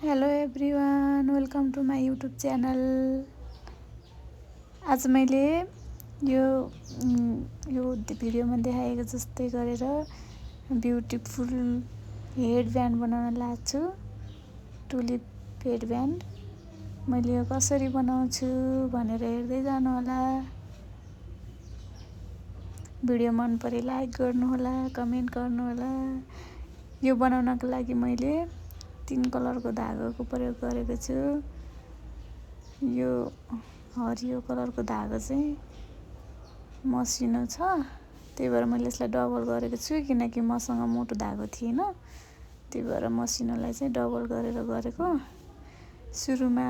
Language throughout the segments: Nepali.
Hello everyone, welcome to my YouTube channel. आज मैले यो भिडियोमा देखाएको जस्तै गरेर ब्युटिफुल हेड ब्यान्ड बनाउन लाग्छु। टुलिप हेड ब्यान्ड मैले यो कसरी बनाउँछु भनेर हेर्दै जानु होला। भिडियो मन परे लाइक गर्नु होला, कमेन्ट गर्नु होला। यो बनाउनको लागि मैले 3 कलरको धागोको प्रयोग गरेको छु। यो हरियो कलरको धागो चाहिँ मसिनो छ, त्यही भएर मैले यसलाई डबल गरेको छु किनकि मसँग मोटो धागो थिएन। त्यही भएर मसिनोलाई चाहिँ डबल गरेर गरेको। सुरुमा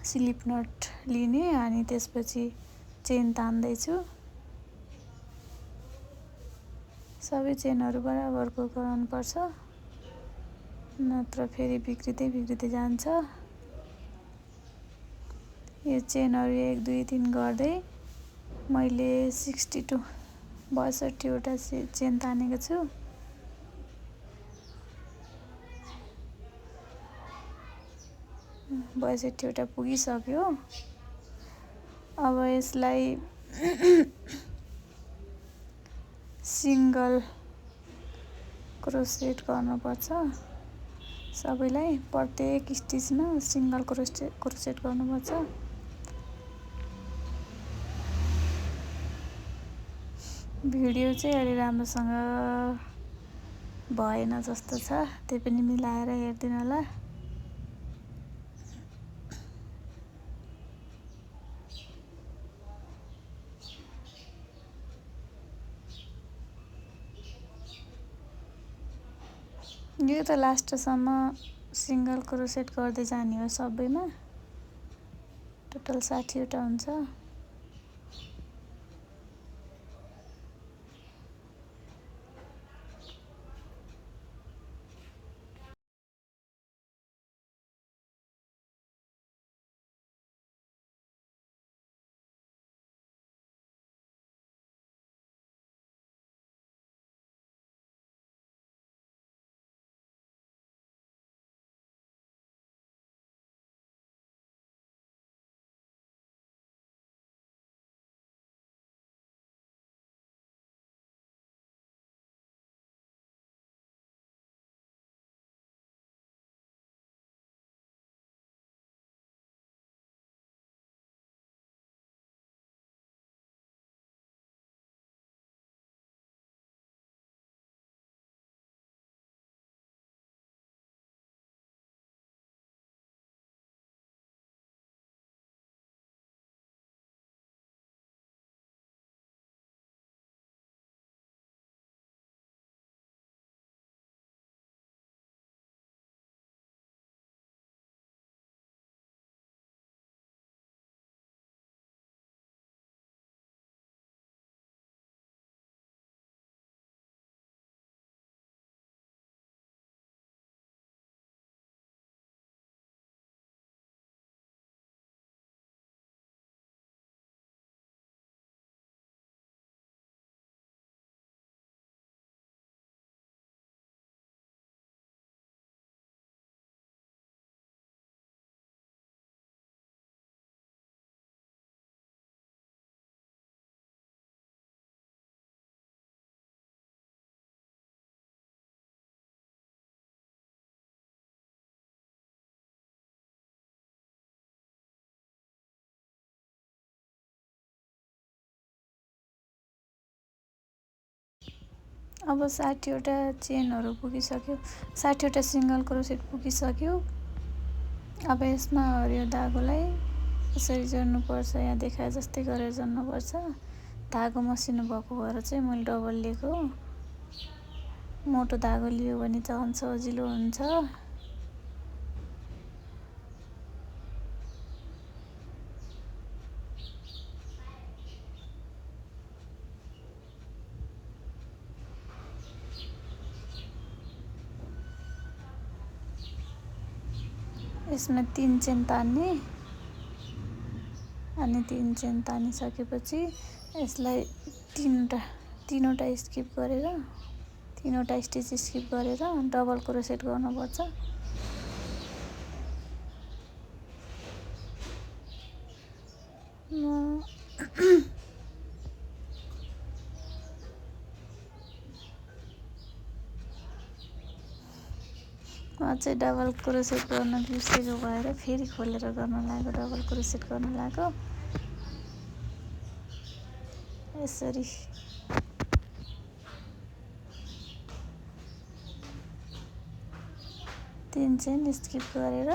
स्लिप नट लिने अनि त्यसपछि चेन तान्दैछु। सबै चेनहरू बराबरको गर्नुपर्छ, नत्र फेरि बिग्रिँदै जान्छ। यो चेनहरू 1 2 3 गर्दै मैले 62 वटा चेन तानेको छु। वटा पुगिसक्यो। अब यसलाई सिंगल क्रोसेट गर्नुपर्छ। सबैलाई प्रत्येक स्टिचमा सिंगल क्रोसेट गर्नुपर्छ। भिडियो चाहिँ अलि राम्रोसँग भएन जस्तो छ, त्यही पनि मिलाएर हेर्दिनु होला। यो त लास्टसम्म सिंगल क्रोसेट गर्दै जाने हो। सबैमा टोटल 60 वटा हुन्छ। अब 60 वटा चेनहरू पुगिसक्यो, 60 वटा सिंगल क्रोसेट पुगिसक्यो। अब यसमा हरियो धागोलाई यसरी जोड्नुपर्छ। यहाँ देखाए जस्तै गरेर जोड्नुपर्छ। धागो मसिनो भएको भएर चाहिँ मैले डबल लिएको। मोटो धागो लियो भने झन् सजिलो हुन्छ। यसमा 3 चेन तान्ने अनि 3 चेन तानिसकेपछि यसलाई तीनवटा स्किप गरेर 3वटा स्टिच स्किप गरेर डबल क्रोसेट गर्नुपर्छ। चाहिँ डबल क्रोसेट गर्न बिर्सेको भएर फेरि खोलेर गर्न लाग्यो, डबल क्रोसेट गर्न लाग्यो यसरी। तीन चेन स्किप गरेर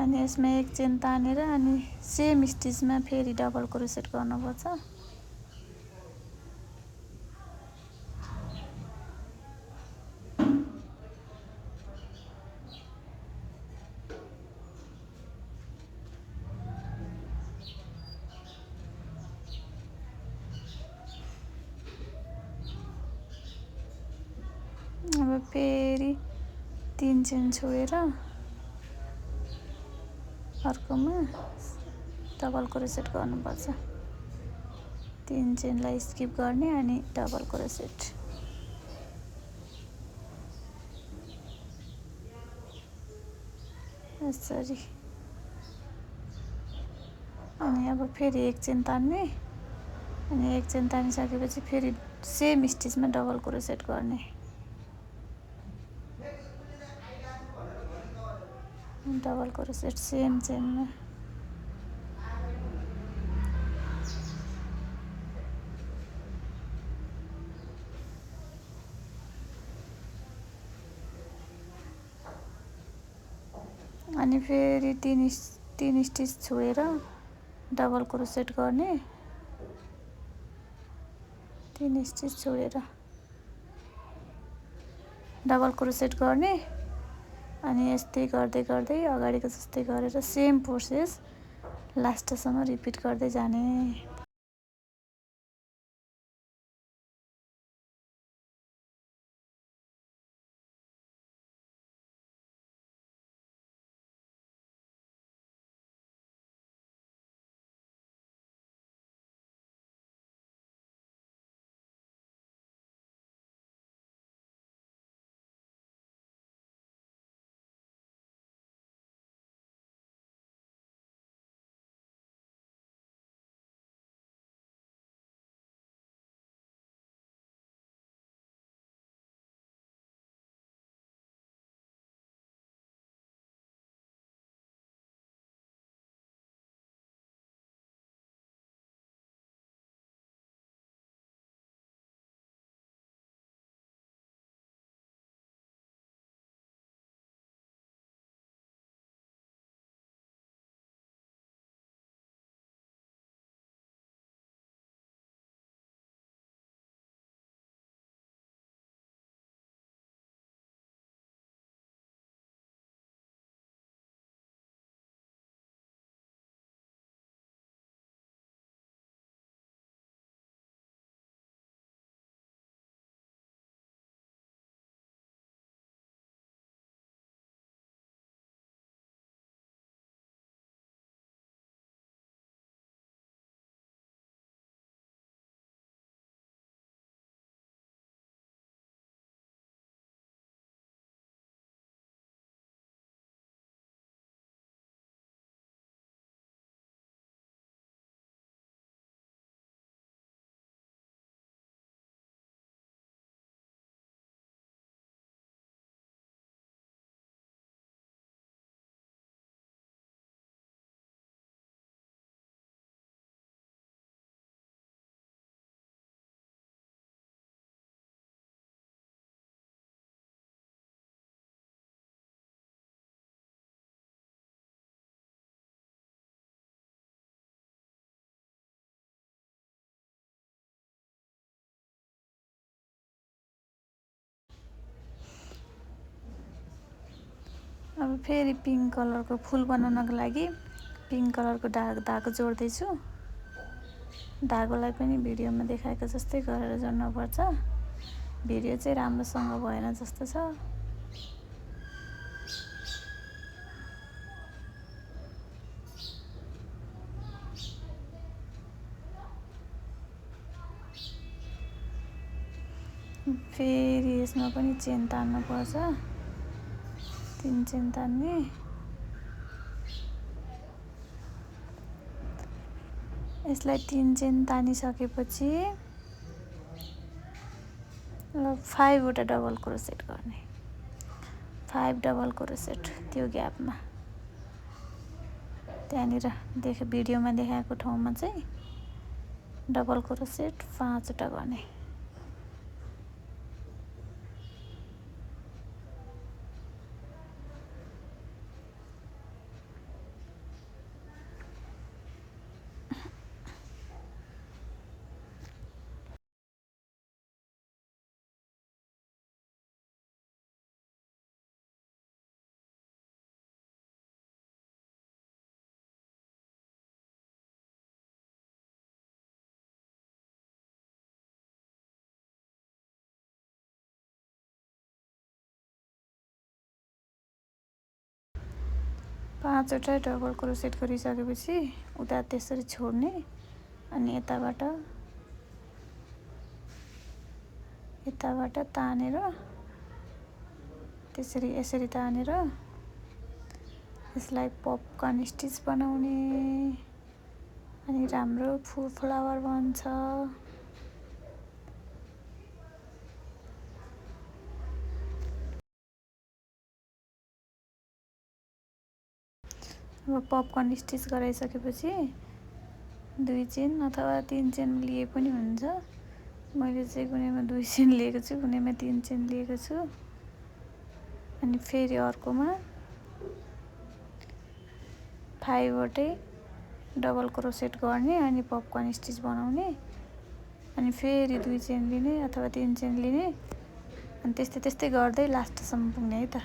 अनि यसमा एक चेन तानेर अनि सेम स्टिचमा फेरि डबल क्रोसेट गर्नुपर्छ। अब फेरि 3 चेन छोडेर अर्कोमा डबल क्रोसेट गर्नुपर्छ। 3 चेनलाई स्किप गर्ने अनि डबल क्रोसेट। यसरी अनि अब फेरि एक चेन तान्ने अनि एक चेन तानिसकेपछि फेरि सेम स्टिचमा डबल क्रोसेट गर्ने। डबल क्रोसेट सेम चेनमा। अनि फेरि तीन स्टिच छोडेर डबल क्रोसेट गर्ने। 3 स्टिच छोडेर डबल क्रोसेट गर्ने अनि यस्तै गर्दै गर्दै अगाडिको जस्तै गरेर सेम प्रोसेस लास्टसम्म रिपिट गर्दै जाने। अब फेरि पिङ्क कलरको फुल बनाउनको लागि पिङ्क कलरको धागो जोड्दैछु। धागोलाई पनि भिडियोमा देखाएको जस्तै गरेर जोड्नुपर्छ। भिडियो चाहिँ राम्रोसँग भएन जस्तो छ। फेरि यसमा पनि चेन तान्नुपर्छ। 3 चेन तान्ने। यसलाई 3 चेन तानिसकेपछि 5 वटा डबल क्रोसेट गर्ने। 5 डबल क्रोसेट त्यो ग्यापमा, त्यहाँनिर भिडियोमा देखाएको ठाउँमा चाहिँ डबल क्रोसेट 5 वटा गर्ने। पाँचवटा डबल क्रोसेट गरिसकेपछि उता त्यसरी छोड्ने अनि यताबाट तानेर त्यसरी यसरी तानेर यसलाई पपकर्न स्टिच बनाउने अनि राम्रो फ्लावर बन्छ। अब पपकर्न स्टिच गराइसकेपछि 2 चेन अथवा 3 चेन लिए पनि हुन्छ। मैले चाहिँ कुनैमा 2 चेन लिएको छु, कुनैमा 3 चेन लिएको छु। अनि फेरि अर्कोमा 5 वटै डबल क्रोसेट गर्ने अनि पपकर्न स्टिच बनाउने अनि फेरि 2 चेन लिने अथवा 3 चेन लिने अनि त्यस्तै गर्दै लास्टसम्म पुग्ने है त।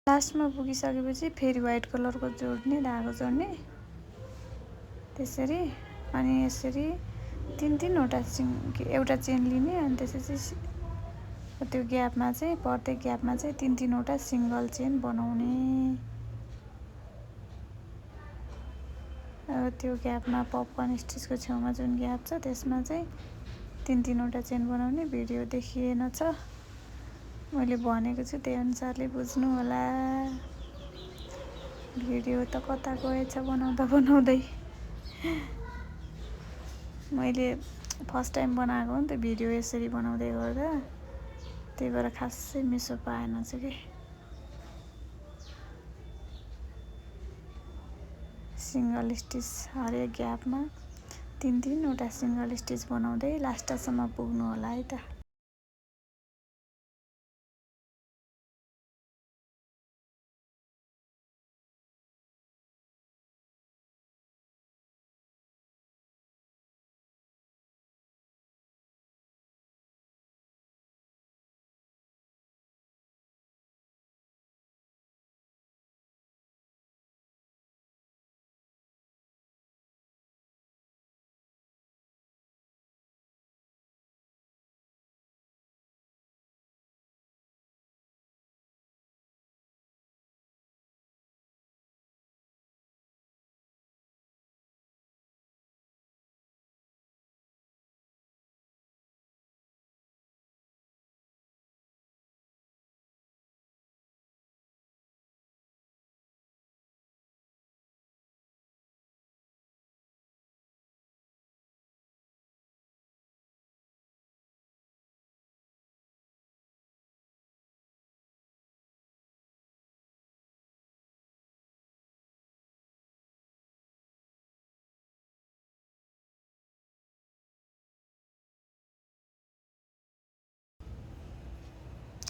लास्टमा पुगिसकेपछि फेरि व्हाइट कलरको जोड्ने, धागो जोड्ने त्यसरी। अनि यसरी तीनवटा एउटा चेन लिने अनि त्यसपछि त्यो ग्यापमा चाहिँ प्रत्येक ग्यापमा चाहिँ तीनवटा सिंगल चेन बनाउने। अब त्यो ग्यापमा पपकर्न स्टिचको छेउमा जुन ग्याप छ त्यसमा चाहिँ तीनवटा चेन बनाउने। भिडियो देखिएन छ, मैले भनेको छु त्यही अनुसारले बुझ्नु होला। भिडियो त कता गएछ बनाउँदै मैले फर्स्ट टाइम बनाएको हो नि त भिडियो यसरी बनाउँदै गर्दा, त्यही भएर खासै मिसो पाएन चाहिँ कि। सिंगल स्टिच हरेक ग्यापमा तीनवटा सिंगल स्टिच बनाउँदै लास्टसम्म पुग्नु होला है त।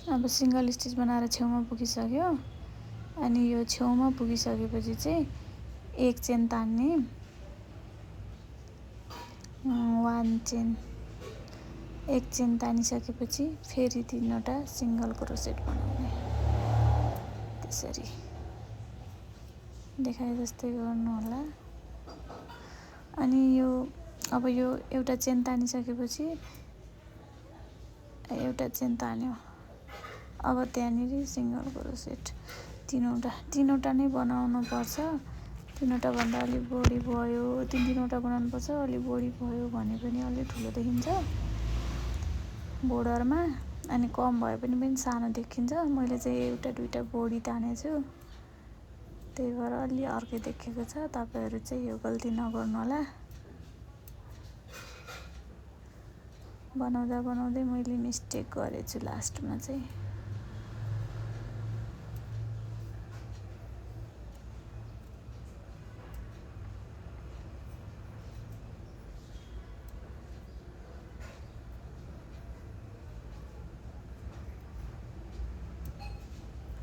अब सिंगल स्टिच बनाएर छेउमा पुगिसक्यो। अनि यो छेउमा पुगिसकेपछि चाहिँ एक चेन तान्ने, एक चेन तानिसकेपछि फेरि तीनवटा सिंगल क्रोसेट बनाउने। त्यसरी देखाए जस्तै गर्नु होला। अनि अब यो एउटा चेन तानिसकेपछि एउटा चेन तान्यो, अब त्यहाँनिर सिंगल क्रोसेट तीनवटा नै बनाउनु पर्छ। तीनवटा भन्दा अलि बढी भयो, तीनवटा बनाउनु पर्छ, अलि बढी भयो भने पनि अलि ठुलो देखिन्छ बोर्डरमा, अनि कम भए पनि सानो देखिन्छ। मैले चाहिँ एउटा दुईटा बढी तानेछु, त्यही भएर अलि अर्कै देखेको छ। तपाईहरु चाहिँ यो गल्ती नगर्नु होला। बनाउँदै मैले मिस्टेक गरेछु लास्टमा चाहिँ।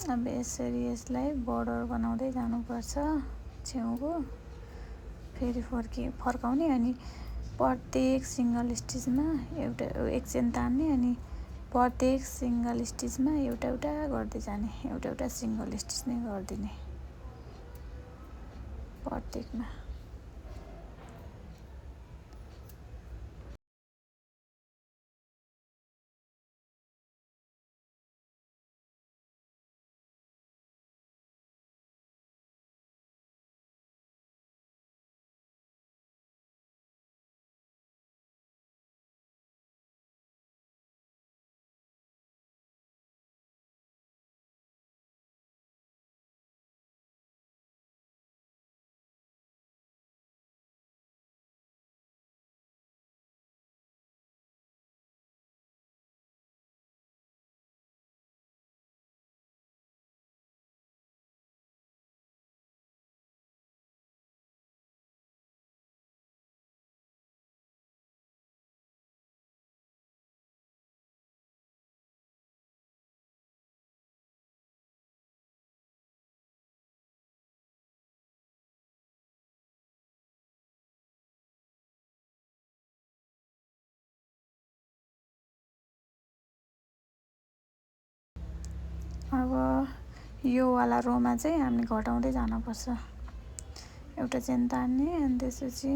अब यसरी यसलाई बोर्डर बनाउँदै जानुपर्छ छेउको। फेरि फर्काउने अनि प्रत्येक सिंगल स्टिचमा एक चेन तान्ने अनि प्रत्येक सिंगल स्टिचमा एउटा गर्दै जाने, एउटा सिंगल स्टिच नै गर्दिने प्रत्येकमा। अब यो वाला रोमा चाहिँ हामीले घटाउँदै जानुपर्छ। एउटा चेन तान्ने अनि त्यसपछि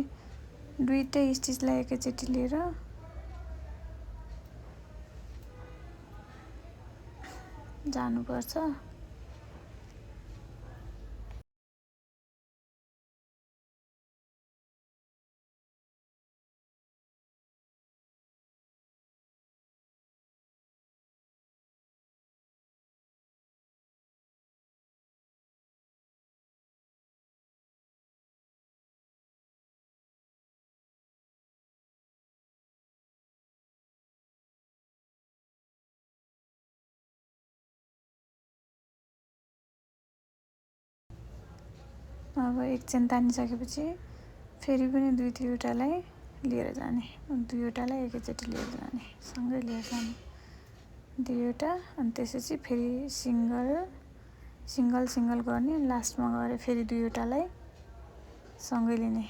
दुईटै स्टिचलाई एकैचोटि लिएर जानुपर्छ। अब एक चेन तानिसकेपछि फेरि पनि दुईवटालाई लिएर जाने, दुईवटालाई एकैचोटि लिएर जाने, सँगै लिएर जाने दुईवटा। अनि त्यसपछि फेरि सिङ्गल सिङ्गल गर्ने, लास्टमा गएर फेरि दुईवटालाई सँगै लिने।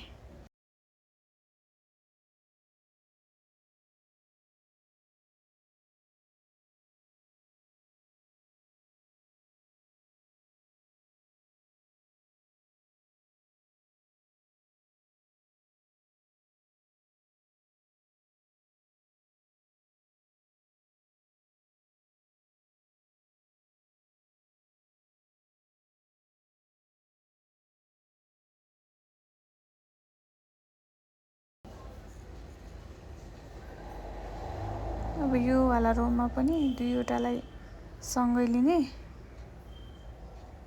अब यो वाला रोमा पनि दुईवटालाई सँगै लिने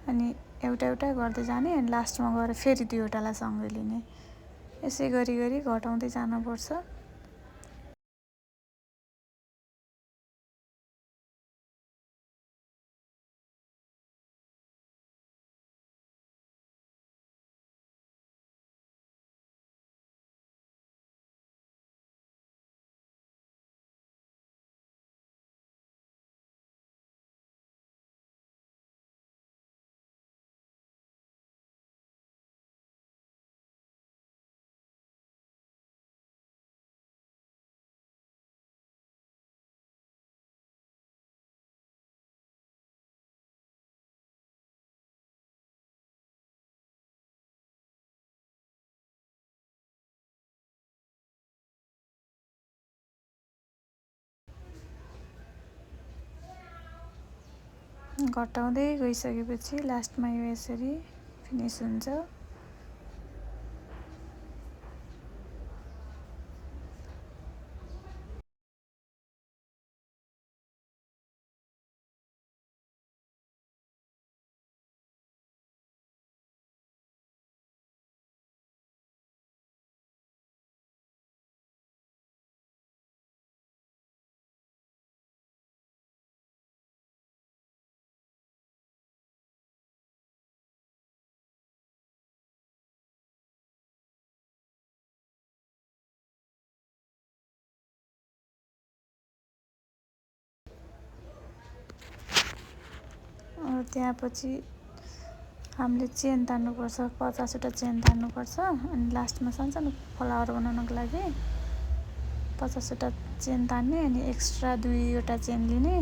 अनि एउटा एउटा गर्दै जाने अनि लास्टमा गएर फेरि दुईवटालाई सँगै लिने। यसै गरी गरी घटाउँदै जानुपर्छ। घटाउँदै गइसकेपछि लास्टमा यो यसरी फिनिस हुन्छ। त्यसपछि हामीले चेन तान्नुपर्छ, 50वटा चेन तान्नुपर्छ। अनि लास्टमा सानो फ्लावर बनाउनको लागि 50वटा चेन तान्ने अनि एक्स्ट्रा दुईवटा चेन लिने।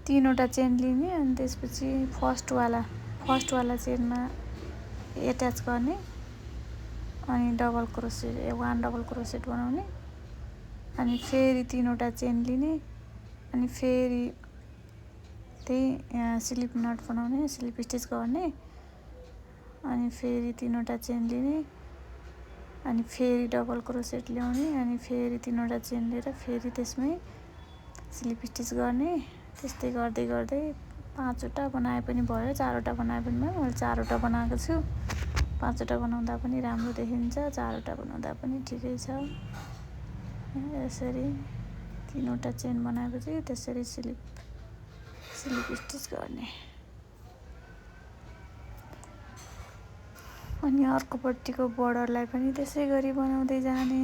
3वटा चेन लिने अनि त्यसपछि फर्स्टवाला चेनमा एट्याच गर्ने अनि डबल क्रोसेट 1 डबल क्रोसेट बनाउने अनि फेरि 3वटा चेन लिने अनि फेरि त्यही स्लिप नट बनाउने स्लिप स्टिच गर्ने अनि फेरि 3वटा चेन लिने अनि फेरि डबल क्रोसेट ल्याउने अनि फेरि 3वटा चेन लिएर फेरि त्यसमै स्लिप स्टिच गर्ने त्यस्तै गर्दै गर्दै 5वटा बनाए पनि भयो 4वटा बनाए पनि भयो मैले 4वटा बनाएको छु 5वटा बनाउँदा पनि राम्रो देखिन्छ 4वटा बनाउँदा पनि ठिकै छ यसरी 3वटा चेन बनाएपछि त्यसरी स्लिप स्टिच गर्ने अनि अर्कोपट्टिको बोर्डरलाई पनि त्यसै गरी बनाउँदै जाने